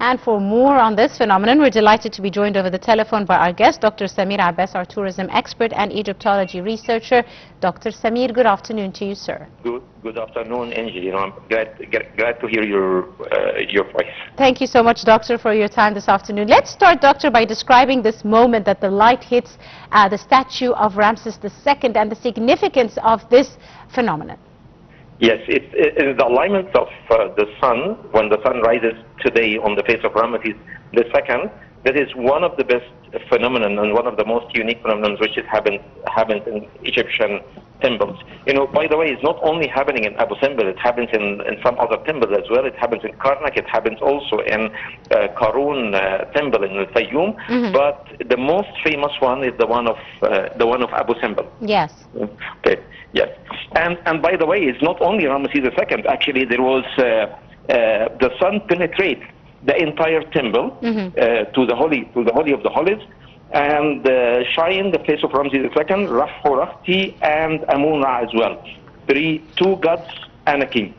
And for more on this phenomenon, we're delighted to be joined over the telephone by our guest, Dr. Samir Abbas, our tourism expert and Egyptology researcher. Dr. Samir, good afternoon to you, sir. Good afternoon, Angie. You know, I'm glad to hear your voice. Thank you so much, Doctor, for your time this afternoon. Let's start, Doctor, by describing this moment that the light hits the statue of Ramses II and the significance of this phenomenon. Yes, it is the alignment of the sun when the sun rises today on the face of Ramses II. That is one of the best phenomenon and one of the most unique phenomena which happens in Egyptian temples. You know, by the way, it's not only happening in Abu Simbel, it happens in some other temples as well. It happens in Karnak, it happens also in Karun temple in Al-Fayyum, but the most famous one is the one of Abu Simbel. Yes. Okay. Yes. And by the way, it's not only Ramses II. Actually, there was the sun penetrates the entire temple to the holy of the holies, and shine the face of Ramses II, Rahti, and Amun-Ra as well. Two gods and a king.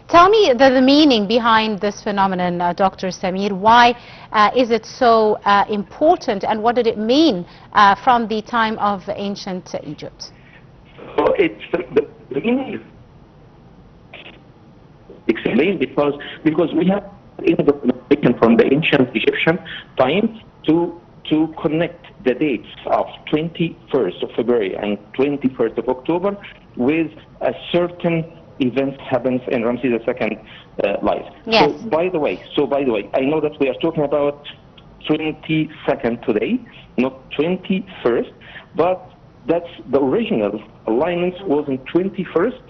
Tell me the meaning behind this phenomenon, Dr. Samir. Why is it so important, and what did it mean from the time of ancient Egypt? So it's the meaning is explained because we have information from the ancient Egyptian times to connect the dates of 21st of February and 21st of October with a certain event happens in Ramses II life. Yes. So by the way, I know that we are talking about 22nd today, not 21st, but that's the original alignment was in 21st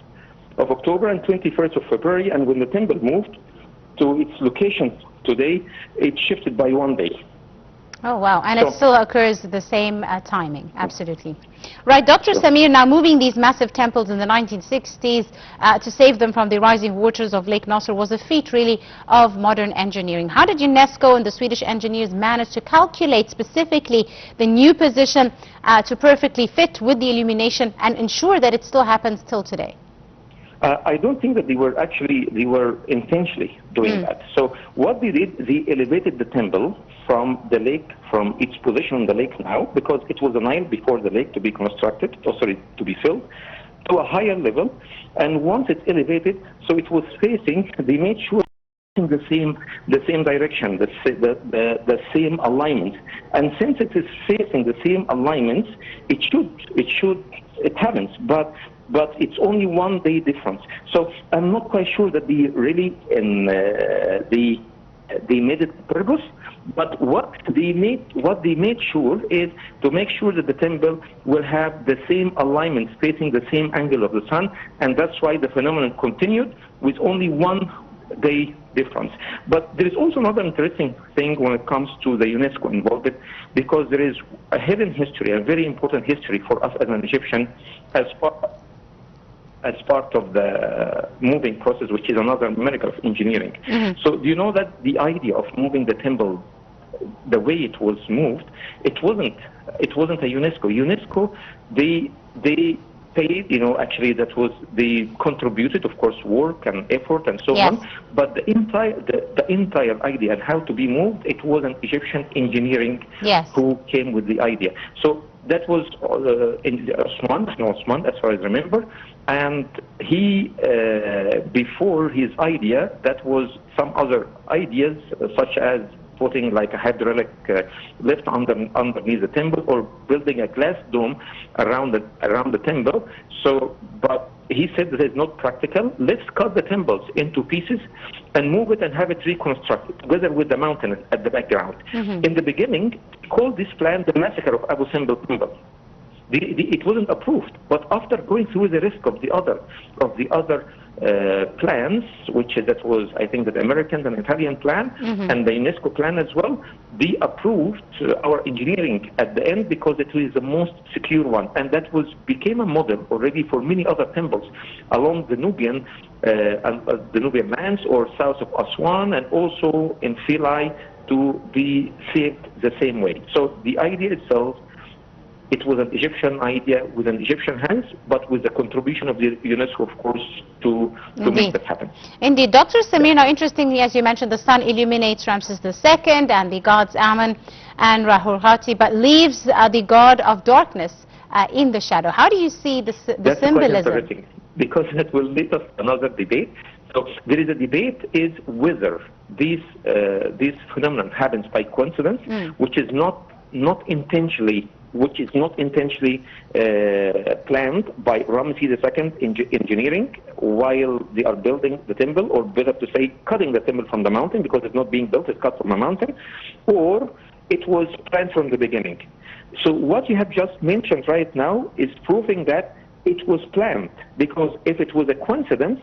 of October and 21st of February, and when the temple moved to its location today, it shifted by 1 day. Oh, wow. And it still occurs the same timing. Absolutely. Right, Dr. Samir, now moving these massive temples in the 1960s to save them from the rising waters of Lake Nasser was a feat really of modern engineering. How did UNESCO and the Swedish engineers manage to calculate specifically the new position to perfectly fit with the illumination and ensure that it still happens till today? I don't think that they were intentionally doing that. So what they did, they elevated the temple from the lake, from its position on the lake now, because it was a Nile before the lake to be constructed, to be filled, to a higher level. And once it's elevated, so it was facing, they made sure the same direction, the same alignment. And since it is facing the same alignment, it happens. But it's only 1 day difference. So I'm not quite sure that they really they made it on purpose. But what they made sure is to make sure that the temple will have the same alignment, facing the same angle of the sun, and that's why the phenomenon continued with only 1 day difference. But there is also another interesting thing when it comes to the UNESCO involved, because there is a hidden history, a very important history for us as an Egyptian, as part of the moving process, which is another miracle of engineering. So do you know that the idea of moving the temple, the way it was moved, it wasn't a UNESCO. UNESCO, they paid, you know, actually they contributed, of course, work and effort and so on, but the entire idea and how to be moved, it was an Egyptian engineering who came with the idea. So that was Osman, as far as I remember, and he, before his idea, that was some other ideas, such as putting like a hydraulic lift underneath the temple, or building a glass dome around the temple. So, but he said that it's not practical. Let's cut the temples into pieces and move it and have it reconstructed together with the mountain at the background. In the beginning, he called this plan the massacre of Abu Simbel temple. It wasn't approved, but after going through the risk of the other plans, that was, I think, the American and Italian plan, and the UNESCO plan as well, they approved our engineering at the end because it was the most secure one, and that became a model already for many other temples along the Nubian lands or south of Aswan, and also in Philae, to be saved the same way. So the idea itself It was an Egyptian idea with an Egyptian hands, but with the contribution of the UNESCO, of course, to make that happen. Indeed. Dr. Samir, now interestingly, as you mentioned, the sun illuminates Ramses II and the gods Amun and Ra-Hurghati, but leaves the god of darkness in the shadow. How do you see the That's symbolism? Quite interesting, because it will lead us to another debate. So there is a debate is whether this phenomenon happens by coincidence, which is not intentionally planned by Ramses II engineering while they are building the temple, or better to say, cutting the temple from the mountain, because it's not being built, it's cut from a mountain, or it was planned from the beginning. So what you have just mentioned right now is proving that it was planned, because if it was a coincidence,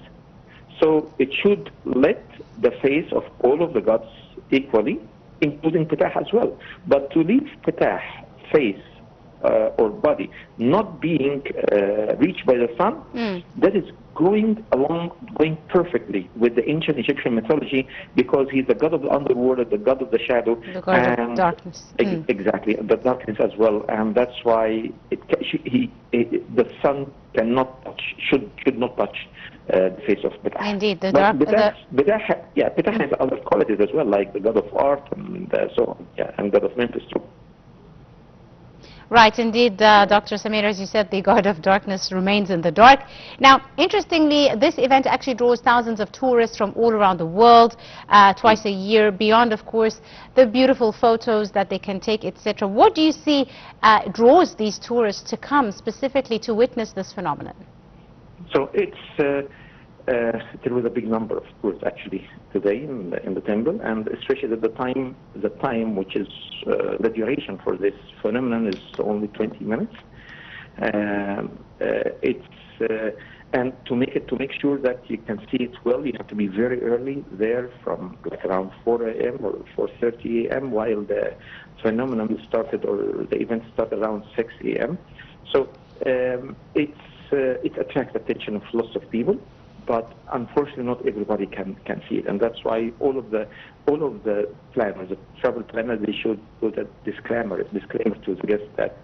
so it should let the face of all of the gods equally, including Ptah as well. But to leave Ptah face or body not being reached by the sun, that is going perfectly with the ancient Egyptian mythology, because he's the god of the underworld, the god of the shadow, the god of darkness. Exactly, the darkness as well, and that's why the sun cannot touch, should not touch the face of Ptah. Indeed, Ptah has other qualities as well, like the god of art and so on, and god of Memphis too. Right, indeed, Dr. Samir, as you said, the god of darkness remains in the dark. Now, interestingly, this event actually draws thousands of tourists from all around the world twice a year, beyond, of course, the beautiful photos that they can take, etc. What do you see draws these tourists to come specifically to witness this phenomenon? So it's there was a big number of tourists actually today in the temple, and especially at the time which is the duration for this phenomenon is only 20 minutes. And to make sure that you can see it well, you have to be very early there, from like around 4 a.m. or 4:30 a.m. while the phenomenon started, or the event started around 6 a.m. So it attracts attention of lots of people, but unfortunately not everybody can see it, and that's why all of the planners, the travel planners, they should put a disclaimer to the guests that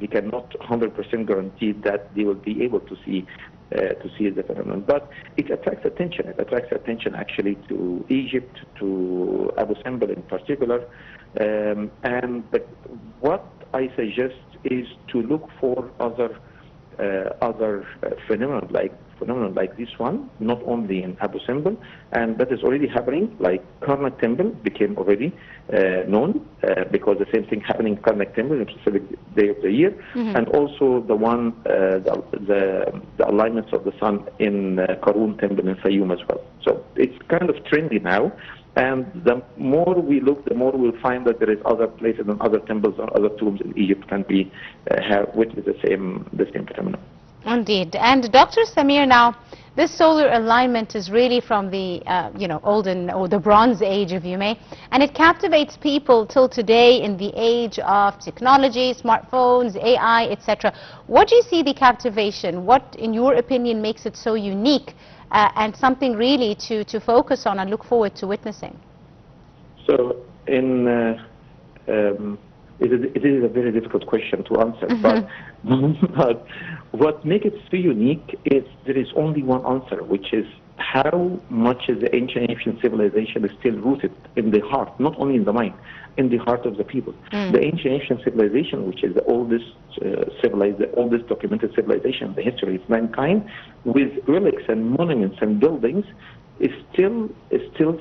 they cannot 100% guarantee that they will be able to see the phenomenon. But it attracts attention. It attracts attention actually to Egypt, to Abu Simbel in particular, but what I suggest is to look for other phenomena like this one, not only in Abu Simbel, and that is already happening. Like Karnak Temple became already known because the same thing happening in Karnak Temple in a specific day of the year, and also the one the alignments of the sun in Karun Temple in Fayoum as well. So it's kind of trendy now. And the more we look, the more we'll find that there is other places and other temples and other tombs in Egypt can be have witnessed the same phenomenon. Indeed. And Dr. Samir, now this solar alignment is really from the olden, or the Bronze Age, if you may, and it captivates people till today in the age of technology, smartphones, AI, etc. What do you see the captivation? What, in your opinion, makes it so unique? And something really to focus on and look forward to witnessing? So, it is a very difficult question to answer, but what makes it so unique is there is only one answer, which is how much is the ancient Egyptian civilization is still rooted in the heart, not only in the mind, in the heart of the people. The ancient Egyptian civilization, which is the oldest the oldest documented civilization in the history of mankind, with relics and monuments and buildings, is still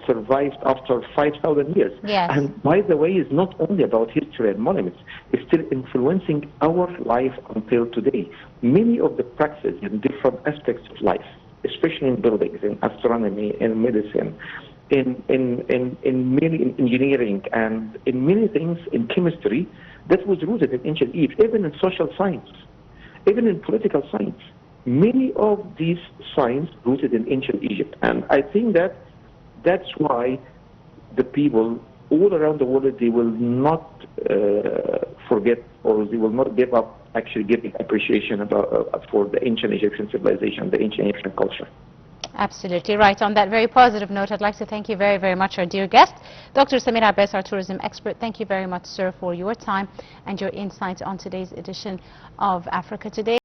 survived after 5,000 years. Yes. And by the way, it's not only about history and monuments, it's still influencing our life until today. Many of the practices in different aspects of life, especially in buildings, in astronomy, in medicine, in engineering, and in many things in chemistry, that was rooted in ancient Egypt, even in social science, even in political science. Many of these science rooted in ancient Egypt. And I think that's why the people all around the world, they will not forget, or they will not give up actually giving appreciation for the ancient Egyptian civilization, the ancient Egyptian culture. Absolutely right. On that very positive note, I'd like to thank you very, very much, our dear guest, Dr. Samir Abbas, our tourism expert. Thank you very much, sir, for your time and your insights on today's edition of Africa Today.